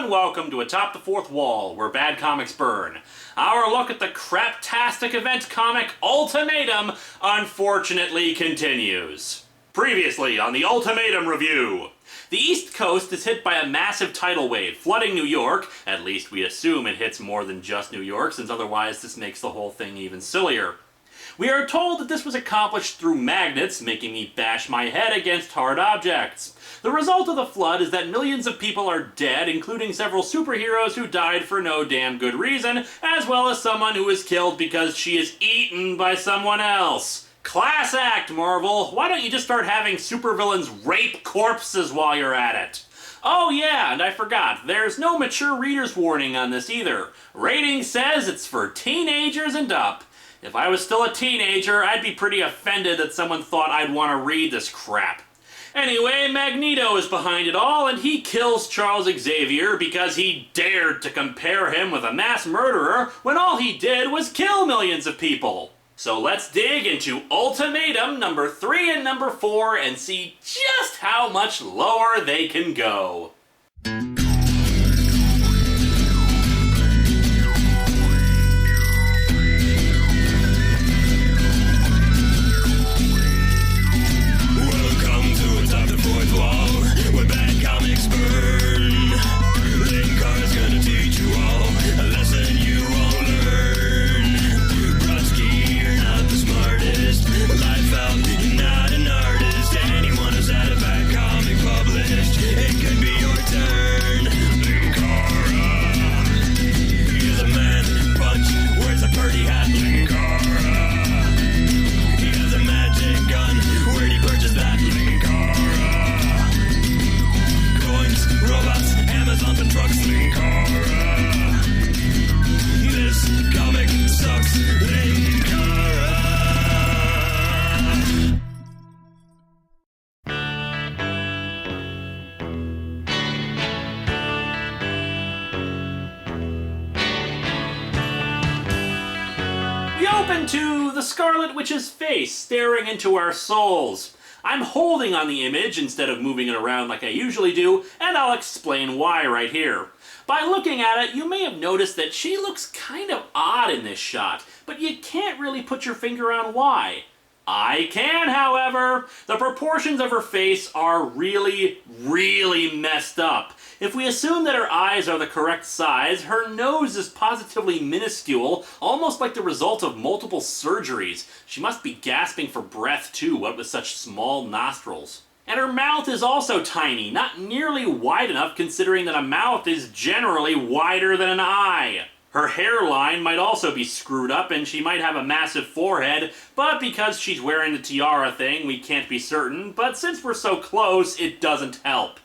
and welcome to Atop the Fourth Wall, where bad comics burn. Our look at the craptastic event comic Ultimatum unfortunately continues. Previously on the Ultimatum review. The East Coast is hit by a massive tidal wave, flooding New York. At least we assume it hits more than just New York, since otherwise this makes the whole thing even sillier. We are told that this was accomplished through magnets, making me bash my head against hard objects. The result of the flood is that millions of people are dead, including several superheroes who died for no damn good reason, as well as someone who is killed because she is eaten by someone else. Class act, Marvel! Why don't you just start having supervillains rape corpses while you're at it? Oh yeah, and I forgot, there's no mature reader's warning on this either. Rating says it's for teenagers and up. If I was still a teenager, I'd be pretty offended that someone thought I'd want to read this crap. Anyway, Magneto is behind it all, and he kills Charles Xavier because he dared to compare him with a mass murderer when all he did was kill millions of people. So let's dig into Ultimatum number 3 and number 4 and see just how much lower they can go. Welcome to Atop the Fourth Wall, where bad comics burn. Linkara's gonna teach you all a lesson you won't learn. Brodsky, you're not the smartest. Life out, you're not an artist. Anyone who's had a bad comic published, it could be your turn. Linkara, he's a man punch, wears a party hat. Linkara, he has a magic gun. Where'd he purchase that? Linkara, coins, robots, Amazons and trucks. Linkara, this comic sucks. Linkara. We open to the Scarlet Witch's face staring into our souls. I'm holding on the image instead of moving it around like I usually do, and I'll explain why right here. By looking at it, you may have noticed that she looks kind of odd in this shot, but you can't really put your finger on why. I can, however. The proportions of her face are really, really messed up. If we assume that her eyes are the correct size, her nose is positively minuscule, almost like the result of multiple surgeries. She must be gasping for breath too, what with such small nostrils. And her mouth is also tiny, not nearly wide enough considering that a mouth is generally wider than an eye. Her hairline might also be screwed up and she might have a massive forehead, but because she's wearing the tiara thing, we can't be certain, but since we're so close, it doesn't help.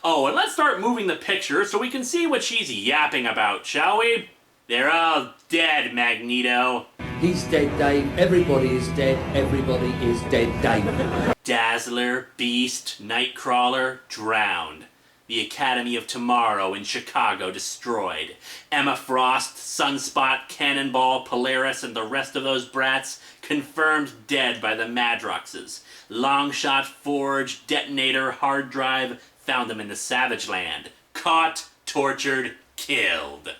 Oh, and let's start moving the picture so we can see what she's yapping about, shall we? They're all dead, Magneto. He's dead, Dave. Everybody is dead. Everybody is dead, Dave. Dazzler, Beast, Nightcrawler, drowned. The Academy of Tomorrow in Chicago destroyed. Emma Frost, Sunspot, Cannonball, Polaris, and the rest of those brats confirmed dead by the Madroxes. Longshot, Forge, Detonator, Hard Drive, found them in the Savage Land. Caught, tortured, killed.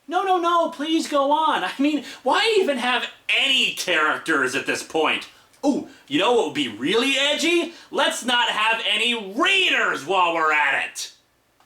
No, please go on. I mean, why even have any characters at this point? Ooh, you know what would be really edgy? Let's not have any readers while we're at it!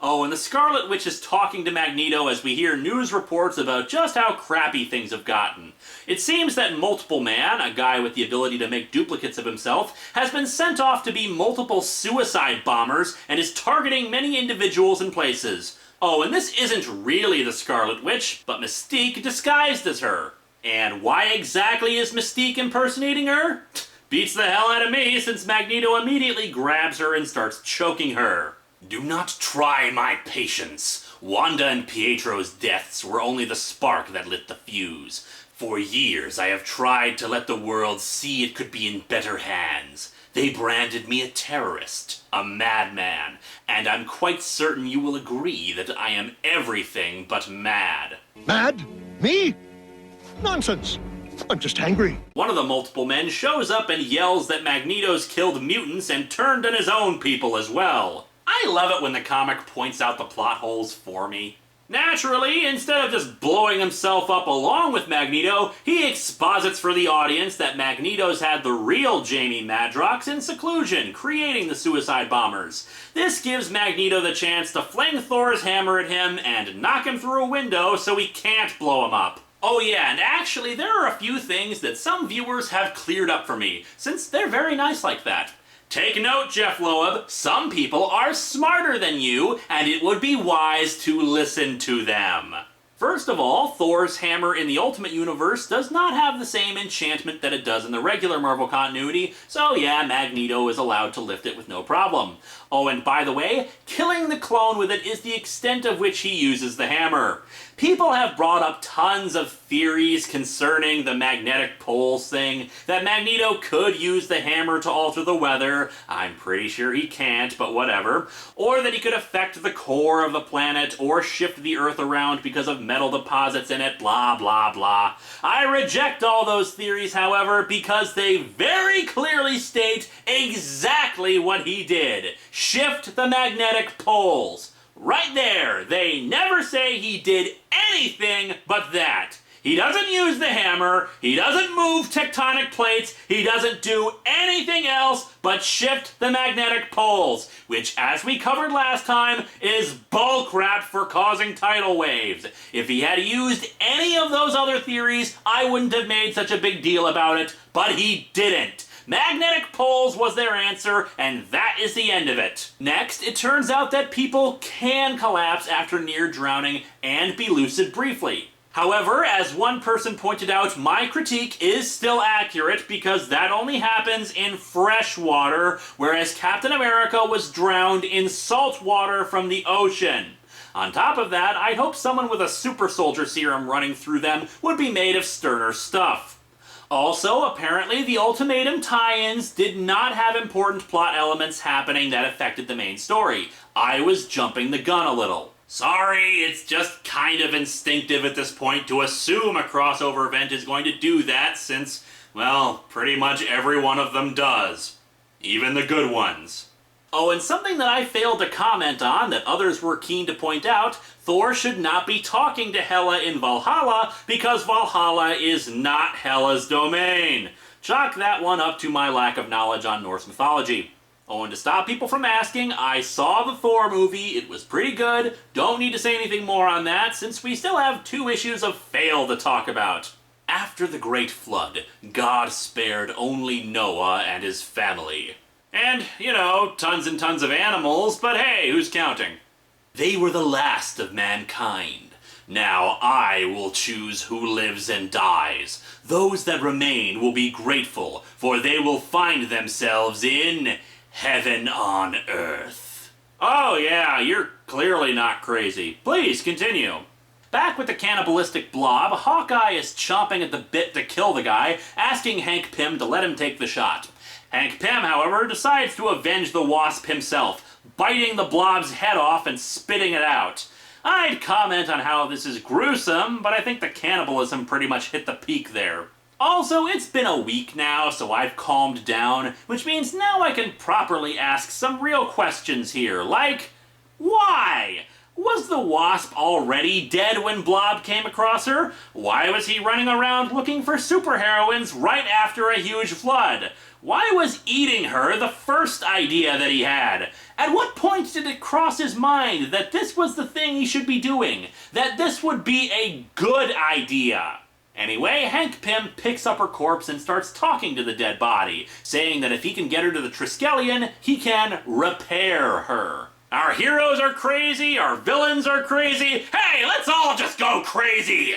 Oh, and the Scarlet Witch is talking to Magneto as we hear news reports about just how crappy things have gotten. It seems that Multiple Man, a guy with the ability to make duplicates of himself, has been sent off to be multiple suicide bombers and is targeting many individuals and places. Oh, and this isn't really the Scarlet Witch, but Mystique disguised as her. And why exactly is Mystique impersonating her? Beats the hell out of me, since Magneto immediately grabs her and starts choking her. Do not try my patience. Wanda and Pietro's deaths were only the spark that lit the fuse. For years I have tried to let the world see it could be in better hands. They branded me a terrorist, a madman, and I'm quite certain you will agree that I am everything but mad. Mad? Me? Nonsense. I'm just angry. One of the Multiple Men shows up and yells that Magneto's killed mutants and turned on his own people as well. I love it when the comic points out the plot holes for me. Naturally, instead of just blowing himself up along with Magneto, he exposits for the audience that Magneto's had the real Jamie Madrox in seclusion, creating the suicide bombers. This gives Magneto the chance to fling Thor's hammer at him and knock him through a window so he can't blow him up. Oh yeah, and actually there are a few things that some viewers have cleared up for me, since they're very nice like that. Take note, Jeff Loeb, some people are smarter than you, and it would be wise to listen to them. First of all, Thor's hammer in the Ultimate Universe does not have the same enchantment that it does in the regular Marvel continuity, so yeah, Magneto is allowed to lift it with no problem. Oh, and by the way, killing the clone with it is the extent of which he uses the hammer. People have brought up tons of theories concerning the magnetic poles thing, that Magneto could use the hammer to alter the weather. I'm pretty sure he can't, but whatever. Or that he could affect the core of the planet, or shift the Earth around because of metal deposits in it, blah blah blah. I reject all those theories, however, because they very clearly state exactly what he did. Shift the magnetic poles. Right there, they never say he did anything but that. He doesn't use the hammer, he doesn't move tectonic plates, he doesn't do anything else but shift the magnetic poles, which, as we covered last time, is bullcrap for causing tidal waves. If he had used any of those other theories, I wouldn't have made such a big deal about it, but he didn't. Magnetic poles was their answer, and that is the end of it. Next, it turns out that people can collapse after near drowning and be lucid briefly. However, as one person pointed out, my critique is still accurate because that only happens in fresh water, whereas Captain America was drowned in salt water from the ocean. On top of that, I hope someone with a super soldier serum running through them would be made of sterner stuff. Also, apparently, the Ultimatum tie-ins did not have important plot elements happening that affected the main story. I was jumping the gun a little. Sorry, it's just kind of instinctive at this point to assume a crossover event is going to do that since, well, pretty much every one of them does. Even the good ones. Oh, and something that I failed to comment on that others were keen to point out, Thor should not be talking to Hela in Valhalla because Valhalla is not Hela's domain. Chalk that one up to my lack of knowledge on Norse mythology. Oh, and to stop people from asking, I saw the Thor movie, it was pretty good, don't need to say anything more on that since we still have 2 issues of fail to talk about. After the Great Flood, God spared only Noah and his family. And, you know, tons and tons of animals, but hey, who's counting? They were the last of mankind. Now I will choose who lives and dies. Those that remain will be grateful, for they will find themselves in heaven on earth. Oh yeah, you're clearly not crazy. Please, continue. Back with the cannibalistic blob, Hawkeye is chomping at the bit to kill the guy, asking Hank Pym to let him take the shot. Hank Pym, however, decides to avenge the Wasp himself, biting the blob's head off and spitting it out. I'd comment on how this is gruesome, but I think the cannibalism pretty much hit the peak there. Also, it's been a week now, so I've calmed down, which means now I can properly ask some real questions here, like, why? Was the Wasp already dead when Blob came across her? Why was he running around looking for superheroines right after a huge flood? Why was eating her the first idea that he had? At what point did it cross his mind that this was the thing he should be doing? That this would be a good idea? Anyway, Hank Pym picks up her corpse and starts talking to the dead body, saying that if he can get her to the Triskelion, he can repair her. Our heroes are crazy, our villains are crazy. Hey, let's all just go crazy!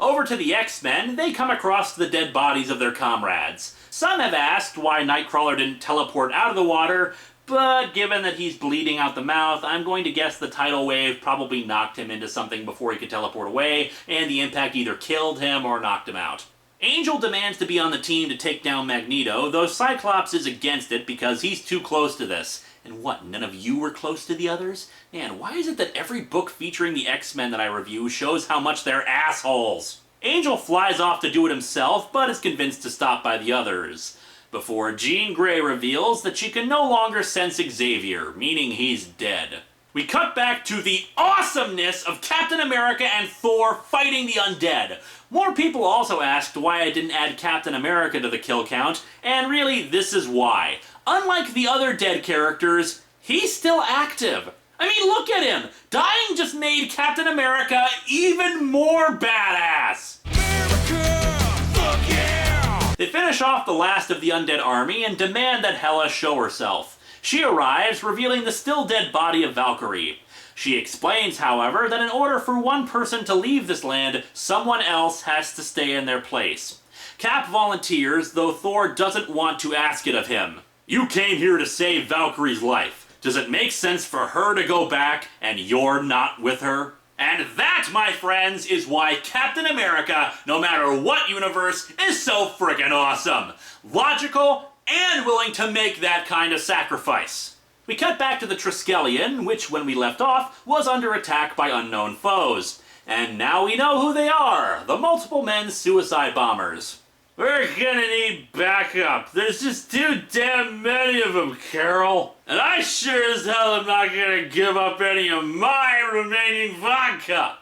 Over to the X-Men, they come across the dead bodies of their comrades. Some have asked why Nightcrawler didn't teleport out of the water, but given that he's bleeding out the mouth, I'm going to guess the tidal wave probably knocked him into something before he could teleport away, and the impact either killed him or knocked him out. Angel demands to be on the team to take down Magneto, though Cyclops is against it because he's too close to this. And what, none of you were close to the others? Man, why is it that every book featuring the X-Men that I review shows how much they're assholes? Angel flies off to do it himself, but is convinced to stop by the others. before Jean Grey reveals that she can no longer sense Xavier, meaning he's dead. We cut back to the awesomeness of Captain America and Thor fighting the undead. More people also asked why I didn't add Captain America to the kill count, and really, this is why. Unlike the other dead characters, he's still active. I mean, look at him! Dying just made Captain America even more badass! America, fuck yeah! They finish off the last of the undead army and demand that Hela show herself. She arrives, revealing the still dead body of Valkyrie. She explains, however, that in order for one person to leave this land, someone else has to stay in their place. Cap volunteers, though Thor doesn't want to ask it of him. You came here to save Valkyrie's life. Does it make sense for her to go back and you're not with her? And that, my friends, is why Captain America, no matter what universe, is so friggin' awesome. Logical and willing to make that kind of sacrifice. We cut back to the Triskelion, which, when we left off, was under attack by unknown foes. And now we know who they are, the multiple men suicide bombers. We're gonna need backup. There's just too damn many of them, Carol. And I sure as hell am not gonna give up any of my remaining vodka.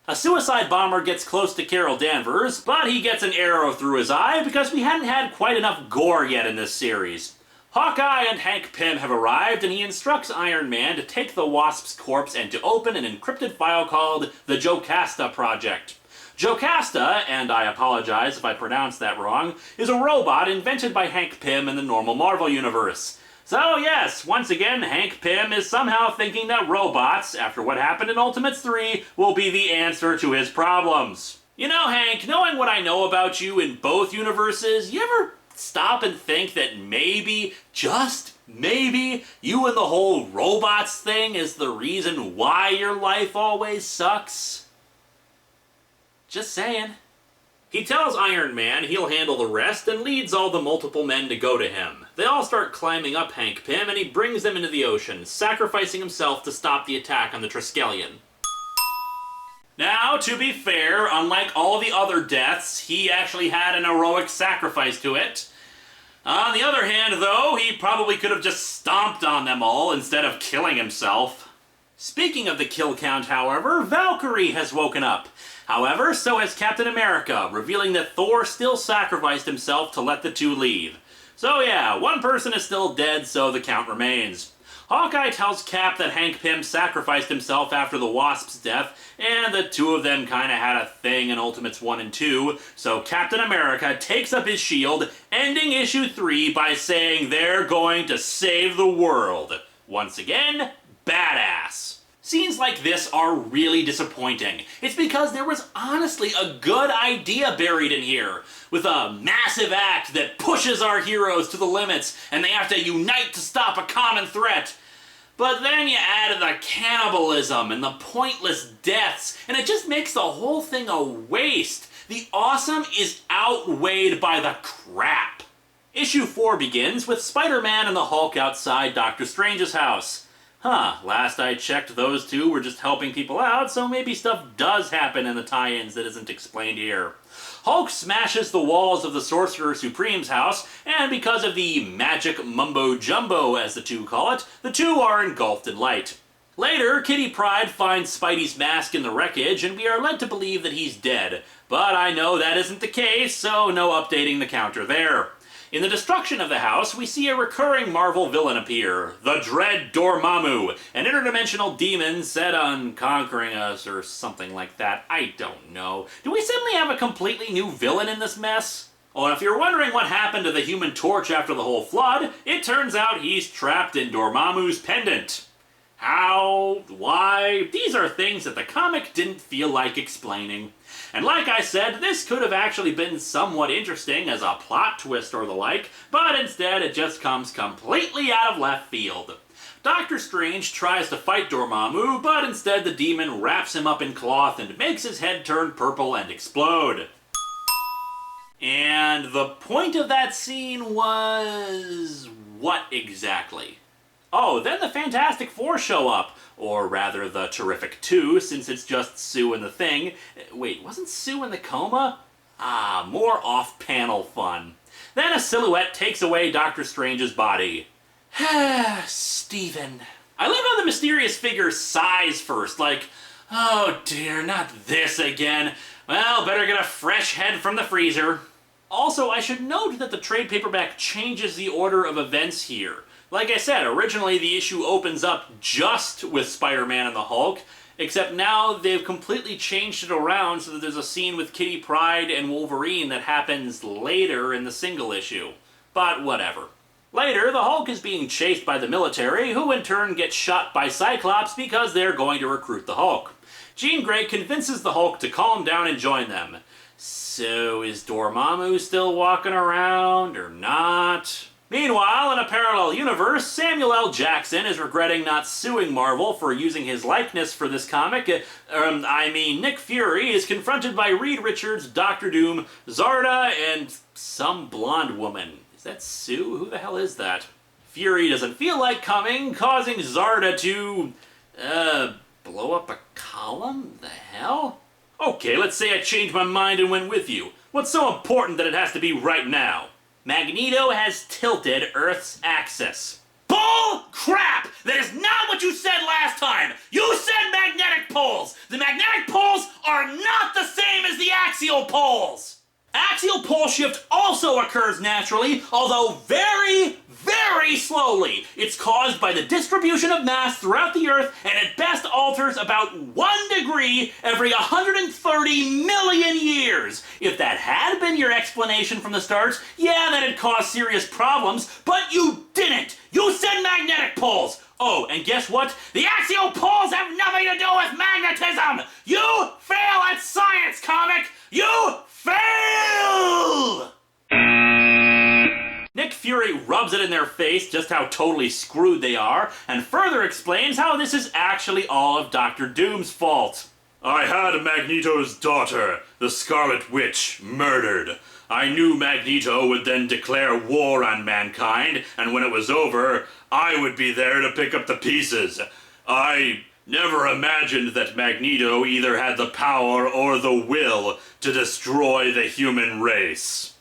A suicide bomber gets close to Carol Danvers, but he gets an arrow through his eye because we hadn't had quite enough gore yet in this series. Hawkeye and Hank Pym have arrived, and he instructs Iron Man to take the Wasp's corpse and to open an encrypted file called the Jocasta Project. Jocasta, and I apologize if I pronounced that wrong, is a robot invented by Hank Pym in the normal Marvel Universe. So yes, once again, Hank Pym is somehow thinking that robots, after what happened in Ultimates 3, will be the answer to his problems. You know, Hank, knowing what I know about you in both universes, you ever stop and think that maybe, just maybe, you and the whole robots thing is the reason why your life always sucks? Just saying. He tells Iron Man he'll handle the rest and leads all the multiple men to go to him. They all start climbing up Hank Pym and he brings them into the ocean, sacrificing himself to stop the attack on the Triskelion. Now, to be fair, unlike all the other deaths, he actually had an heroic sacrifice to it. On the other hand, though, he probably could have just stomped on them all instead of killing himself. Speaking of the kill count, however, Valkyrie has woken up. However, so has Captain America, revealing that Thor still sacrificed himself to let the two leave. So yeah, one person is still dead, so the count remains. Hawkeye tells Cap that Hank Pym sacrificed himself after the Wasp's death, and the two of them kinda had a thing in Ultimates 1 and 2, so Captain America takes up his shield, ending issue 3 by saying they're going to save the world. Once again, badass. Scenes like this are really disappointing. It's because there was honestly a good idea buried in here, with a massive act that pushes our heroes to the limits, and they have to unite to stop a common threat. But then you add the cannibalism and the pointless deaths, and it just makes the whole thing a waste. The awesome is outweighed by the crap. Issue 4 begins with Spider-Man and the Hulk outside Doctor Strange's house. Last I checked, those two were just helping people out, so maybe stuff does happen in the tie-ins that isn't explained here. Hulk smashes the walls of the Sorcerer Supreme's house, and because of the magic mumbo-jumbo, as the two call it, the two are engulfed in light. Later, Kitty Pryde finds Spidey's mask in the wreckage, and we are led to believe that he's dead. But I know that isn't the case, so no updating the counter there. In the destruction of the house, we see a recurring Marvel villain appear, the Dread Dormammu, an interdimensional demon set on conquering us or something like that. I don't know. Do we suddenly have a completely new villain in this mess? Oh, and if you're wondering what happened to the Human Torch after the whole flood, it turns out he's trapped in Dormammu's pendant. How? Why? These are things that the comic didn't feel like explaining. And like I said, this could have actually been somewhat interesting as a plot twist or the like, but instead it just comes completely out of left field. Doctor Strange tries to fight Dormammu, but instead the demon wraps him up in cloth and makes his head turn purple and explode. And the point of that scene was... what exactly? Oh, then the Fantastic Four show up. Or rather, the Terrific 2, since it's just Sue and the Thing. Wait, wasn't Sue in the coma? More off-panel fun. Then a silhouette takes away Doctor Strange's body. Steven. I love how the mysterious figure sighs first, like, oh dear, not this again. Well, better get a fresh head from the freezer. Also, I should note that the trade paperback changes the order of events here. Like I said, originally the issue opens up just with Spider-Man and the Hulk, except now they've completely changed it around so that there's a scene with Kitty Pryde and Wolverine that happens later in the single issue. But whatever. Later, the Hulk is being chased by the military, who in turn get shot by Cyclops because they're going to recruit the Hulk. Jean Grey convinces the Hulk to calm down and join them. So is Dormammu still walking around, or not? Meanwhile, in a parallel universe, Samuel L. Jackson is regretting not suing Marvel for using his likeness for this comic. Nick Fury is confronted by Reed Richards, Doctor Doom, Zarda, and some blonde woman. Is that Sue? Who the hell is that? Fury doesn't feel like coming, causing Zarda to, blow up a column? The hell? Okay, let's say I changed my mind and went with you. What's so important that it has to be right now? Magneto has tilted Earth's axis. Bull crap! That is not what you said last time! You said magnetic poles! The magnetic poles are not the same as the axial poles! Axial pole shift also occurs naturally, although very, very slowly. It's caused by the distribution of mass throughout the Earth, and at best alters about 1 degree every 130 million years. If that had been your explanation from the start, yeah, that'd cause serious problems, but you didn't. You said magnetic poles. Oh, and guess what? The axial poles have nothing to do with magnetism! You fail at science, comic! You fail! Nick Fury rubs it in their face just how totally screwed they are, and further explains how this is actually all of Doctor Doom's fault. I had Magneto's daughter, the Scarlet Witch, murdered. I knew Magneto would then declare war on mankind, and when it was over, I would be there to pick up the pieces. I never imagined that Magneto either had the power or the will to destroy the human race.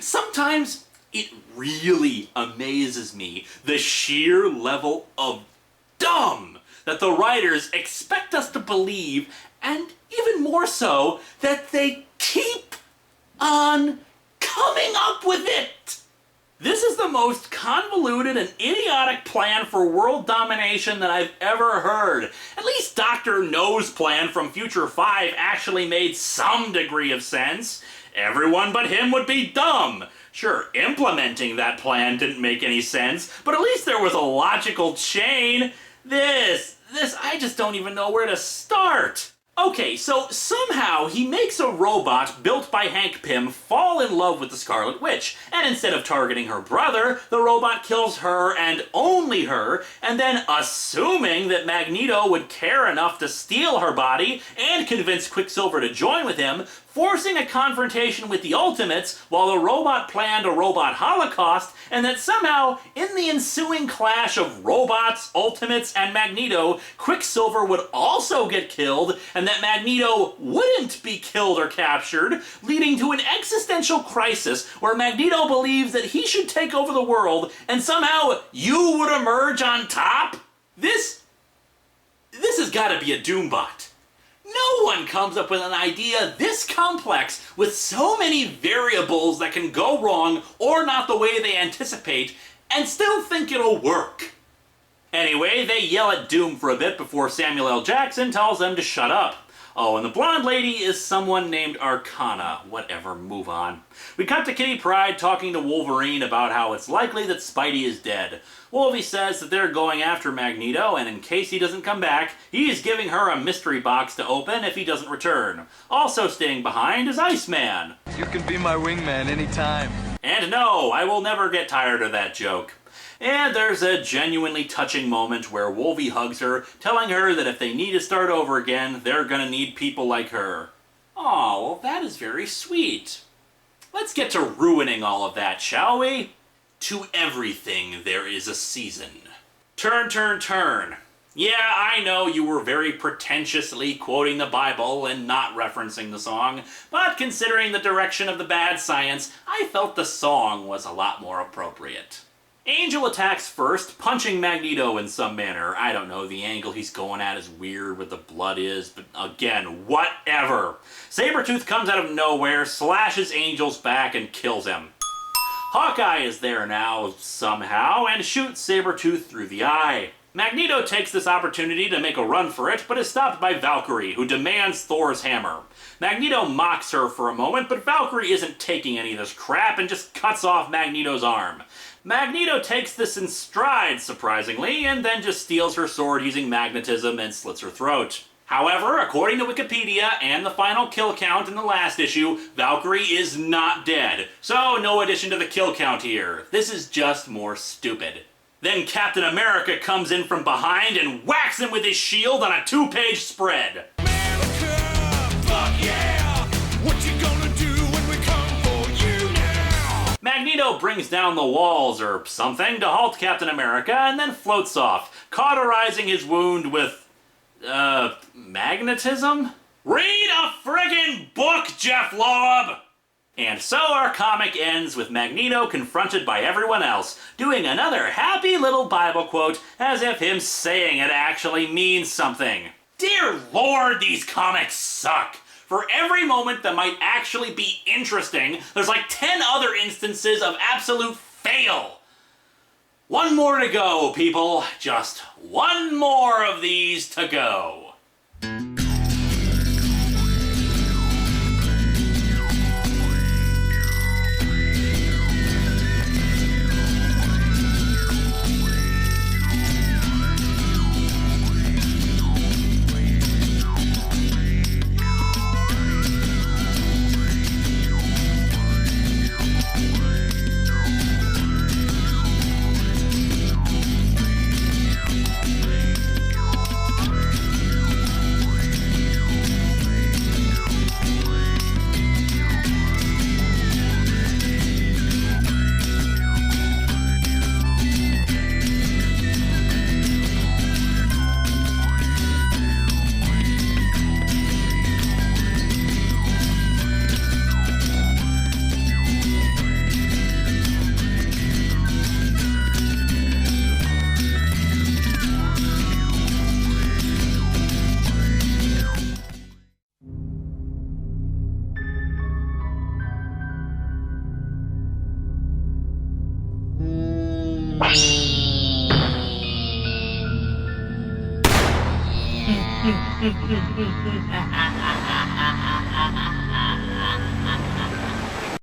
Sometimes it really amazes me the sheer level of dumb that the writers expect us to believe, and even more so, that they keep on coming up with it. This is the most convoluted and idiotic plan for world domination that I've ever heard. At least Dr. No's plan from Future 5 actually made some degree of sense. Everyone but him would be dumb. Sure, implementing that plan didn't make any sense, but at least there was a logical chain. This, I just don't even know where to start. Okay, so somehow he makes a robot built by Hank Pym fall in love with the Scarlet Witch, and instead of targeting her brother, the robot kills her and only her, and then assuming that Magneto would care enough to steal her body and convince Quicksilver to join with him, forcing a confrontation with the Ultimates while the robot planned a robot holocaust, and that somehow, in the ensuing clash of robots, Ultimates, and Magneto, Quicksilver would also get killed, and that Magneto wouldn't be killed or captured, leading to an existential crisis where Magneto believes that he should take over the world, and somehow you would emerge on top? This has gotta be a Doombot. No one comes up with an idea this complex with so many variables that can go wrong or not the way they anticipate and still think it'll work. Anyway, they yell at Doom for a bit before Samuel L. Jackson tells them to shut up. Oh, and the blonde lady is someone named Arcana. Whatever, move on. We cut to Kitty Pryde talking to Wolverine about how it's likely that Spidey is dead. Wolvie says that they're going after Magneto, and in case he doesn't come back, he's giving her a mystery box to open if he doesn't return. Also staying behind is Iceman. You can be my wingman anytime. And no, I will never get tired of that joke. And there's a genuinely touching moment where Wolvie hugs her, telling her that if they need to start over again, they're gonna need people like her. Aw, well that is very sweet. Let's get to ruining all of that, shall we? To everything there is a season. Turn, turn, turn. Yeah, I know you were very pretentiously quoting the Bible and not referencing the song, but considering the direction of the bad science, I felt the song was a lot more appropriate. Angel attacks first, punching Magneto in some manner. I don't know, the angle he's going at is weird where the blood is, but again, whatever. Sabretooth comes out of nowhere, slashes Angel's back, and kills him. Hawkeye is there now, somehow, and shoots Sabretooth through the eye. Magneto takes this opportunity to make a run for it, but is stopped by Valkyrie, who demands Thor's hammer. Magneto mocks her for a moment, but Valkyrie isn't taking any of this crap and just cuts off Magneto's arm. Magneto takes this in stride, surprisingly, and then just steals her sword using magnetism and slits her throat. However, according to Wikipedia and the final kill count in the last issue, Valkyrie is not dead, so no addition to the kill count here. This is just more stupid. Then Captain America comes in from behind and whacks him with his shield on a 2-page spread. America, fuck yeah! What you gonna do when we come for you now? Magneto brings down the walls or something to halt Captain America and then floats off, cauterizing his wound with, magnetism? Read a friggin' book, Jeff Loeb! And so our comic ends with Magneto confronted by everyone else, doing another happy little Bible quote as if him saying it actually means something. Dear Lord, these comics suck! For every moment that might actually be interesting, there's like 10 other instances of absolute fail. One more to go, people. Just one more of these to go.